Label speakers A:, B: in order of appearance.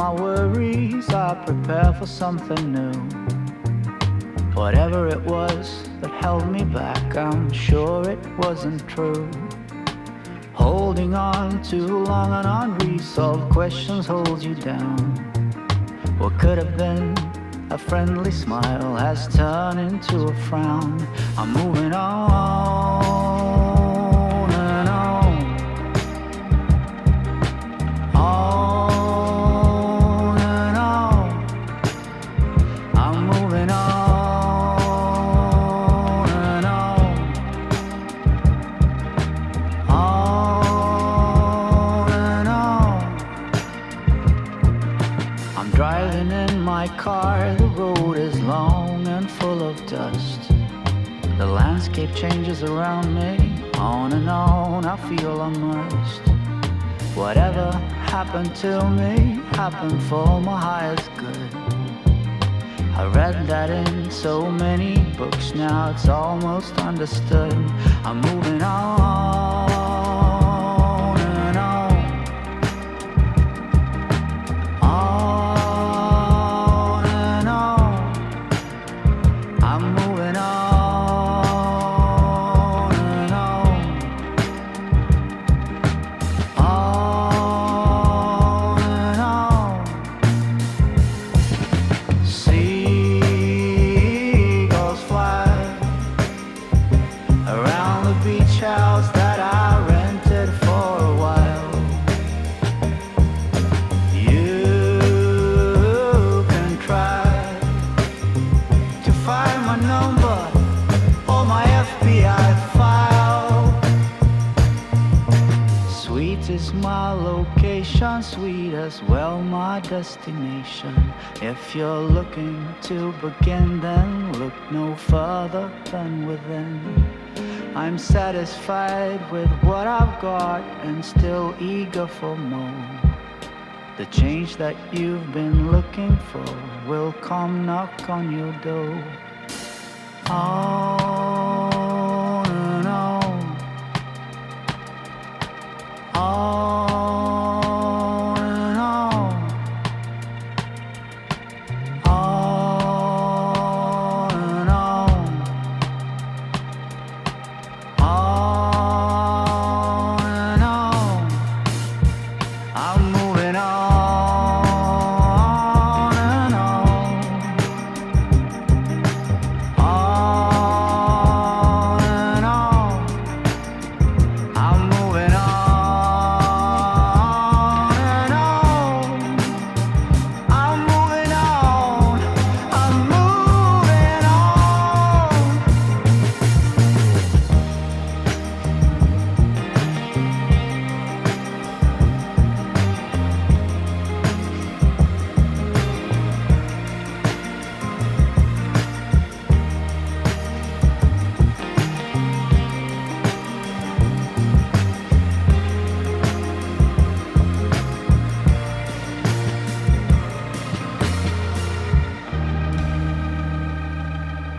A: my worries, I prepare for something new. Whatever it was that held me back, I'm sure it wasn't true. Holding on too long and unresolved questions hold you down. What could have been a friendly smile has turned into a frown. I'm moving on and on, on and on. I'm moving on and on, on and on. I'm driving in my car, the road is long and full of dust. The landscape changes around me, on and on, I feel immersed. Whatever happened to me, happened for my highest good. I read that in so many books, now it's almost understood. I'm moving on and on, on and on. I'm moving on and on, on and on. Seagulls fly around the beach house that I rented for a while. You can try to find my number or my FBI file. Sweet is my location, sweet as well my destination. If you're looking to begin, then look no further than within. I'm satisfied with what I've got and still eager for more. The change that you've been looking for will come knock on your door. Oh.